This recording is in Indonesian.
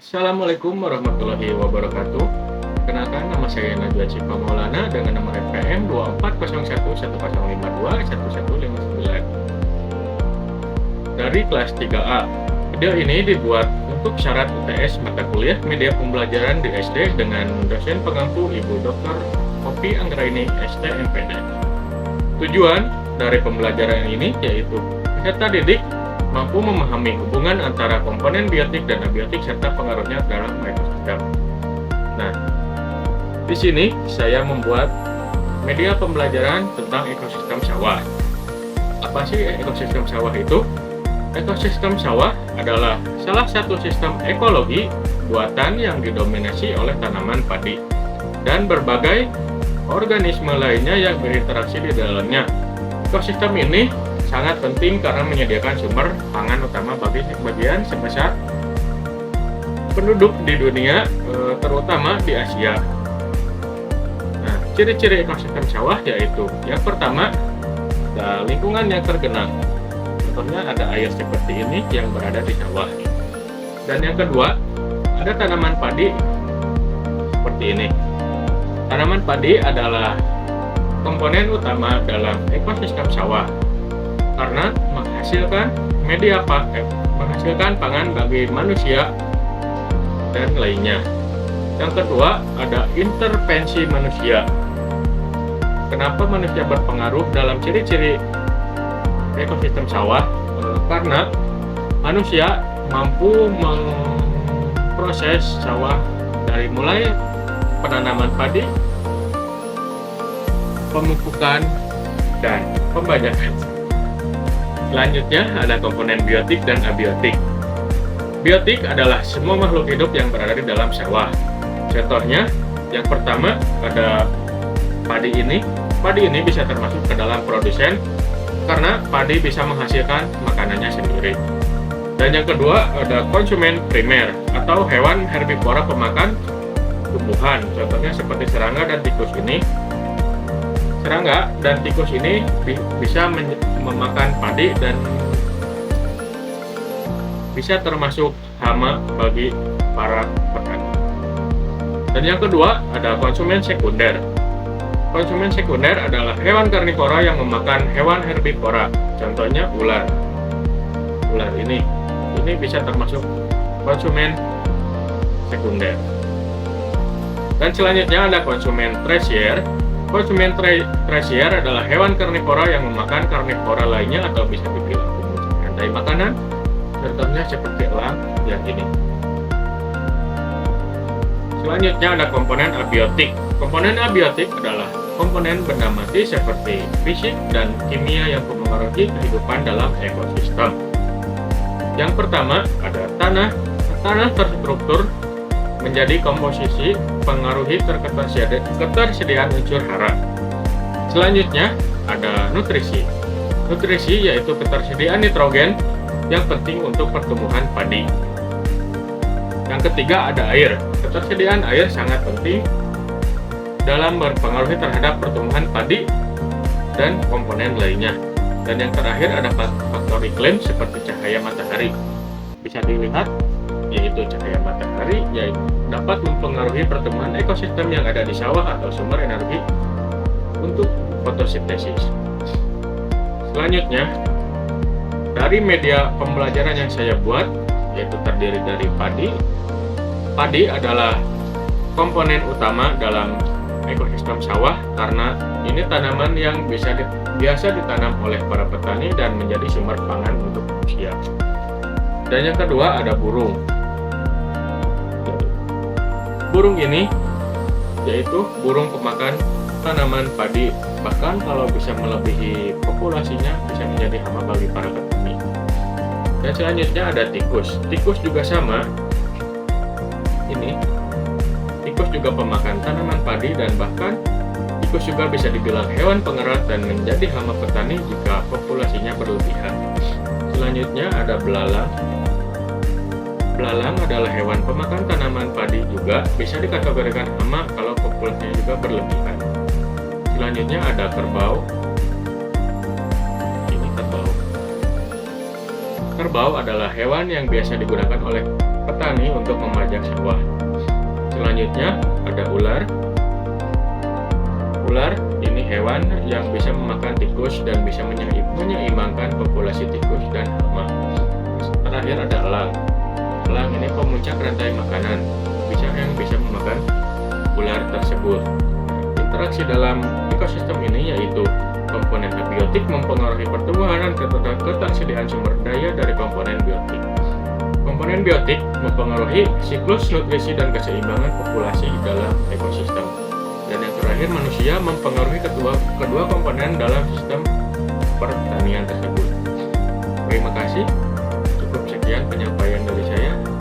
Assalamualaikum warahmatullahi wabarakatuh. Kenalkan, nama saya Najwa Cipa Maulana dengan nomor NPM 240110521159 dari kelas 3A. Video ini dibuat untuk syarat UTS mata kuliah media pembelajaran di SD dengan dosen pengampu Ibu Dr. Opi Anggraini STMPD. Tujuan dari pembelajaran ini yaitu peserta didik mampu memahami hubungan antara komponen biotik dan abiotik serta pengaruhnya dalam ekosistem. Nah, di sini saya membuat media pembelajaran tentang ekosistem sawah. Apa sih ekosistem sawah itu? Ekosistem sawah adalah salah satu sistem ekologi buatan yang didominasi oleh tanaman padi dan berbagai organisme lainnya yang berinteraksi di dalamnya. Ekosistem ini sangat penting karena menyediakan sumber pangan utama bagi sebagian sebesar penduduk di dunia, terutama di Asia. Nah, ciri-ciri ekosistem sawah yaitu yang pertama, ada lingkungan yang tergenang. Contohnya ada air seperti ini yang berada di sawah. Dan yang kedua, ada tanaman padi seperti ini. Tanaman padi adalah komponen utama dalam ekosistem sawah karena menghasilkan menghasilkan pangan bagi manusia dan lainnya. Yang kedua, ada intervensi manusia. Kenapa manusia berpengaruh dalam ciri-ciri ekosistem sawah? Karena manusia mampu memproses sawah dari mulai penanaman padi, pemupukan, dan pembajakan. Selanjutnya ada komponen biotik dan abiotik. Biotik adalah semua makhluk hidup yang berada di dalam sawah. Contohnya, yang pertama ada padi ini. Padi ini bisa termasuk ke dalam produsen karena padi bisa menghasilkan makanannya sendiri. Dan yang kedua ada konsumen primer atau hewan herbivora pemakan tumbuhan. Contohnya seperti serangga dan tikus ini. Serangga dan tikus ini bisa memakan padi dan bisa termasuk hama bagi para petani. Dan yang kedua ada konsumen sekunder. Konsumen sekunder adalah hewan karnivora yang memakan hewan herbivora. Contohnya ular. Ular ini bisa termasuk konsumen sekunder. Dan selanjutnya ada konsumen tersier. Konsumen tersier adalah hewan karnivora yang memakan karnivora lainnya atau bisa dibilang pemuncak rantai makanan. Contohnya seperti elang yang ini. Selanjutnya ada komponen abiotik. Komponen abiotik adalah komponen benda mati seperti fisik dan kimia yang mempengaruhi kehidupan dalam ekosistem. Yang pertama ada tanah. Tanah terstruktur menjadi komposisi pengaruhi ketersediaan unsur hara. Selanjutnya ada nutrisi. Nutrisi yaitu ketersediaan nitrogen yang penting untuk pertumbuhan padi. Yang ketiga ada air. Ketersediaan air sangat penting dalam berpengaruh terhadap pertumbuhan padi dan komponen lainnya. Dan yang terakhir ada faktor iklim seperti cahaya matahari. Bisa dilihat yaitu cahaya matahari yang dapat mempengaruhi pertumbuhan ekosistem yang ada di sawah atau sumber energi untuk fotosintesis. Selanjutnya, dari media pembelajaran yang saya buat yaitu terdiri dari padi. Padi adalah komponen utama dalam ekosistem sawah karena ini tanaman yang biasa ditanam oleh para petani dan menjadi sumber pangan untuk manusia. Dan yang kedua ada burung. Burung ini yaitu burung pemakan tanaman padi, bahkan kalau bisa melebihi populasinya bisa menjadi hama bagi para petani. Dan selanjutnya ada tikus. Tikus juga sama. Ini tikus juga pemakan tanaman padi dan bahkan tikus juga bisa dibilang hewan pengerat dan menjadi hama petani jika populasinya berlebihan. Selanjutnya ada belalang. Belalang adalah hewan pemakan tanaman padi juga bisa dikategorikan hama kalau populasinya juga berlebihan. Selanjutnya ada kerbau. Ini kerbau. Kerbau adalah hewan yang biasa digunakan oleh petani untuk memajang sawah. Selanjutnya ada ular. Ular ini hewan yang bisa memakan tikus dan bisa menyeimbangkan populasi tikus dan hama. Terakhir ada elang. Elang ini pemuncak rantai makanan, yang bisa memakan ular tersebut. Interaksi dalam ekosistem ini yaitu komponen abiotik mempengaruhi pertumbuhan dan ketersediaan sumber daya dari komponen biotik. Komponen biotik mempengaruhi siklus nutrisi dan keseimbangan populasi dalam ekosistem. Dan yang terakhir, manusia mempengaruhi kedua komponen dalam sistem pertanian tersebut. Terima kasih. Cukup sekian penyampaian dari saya.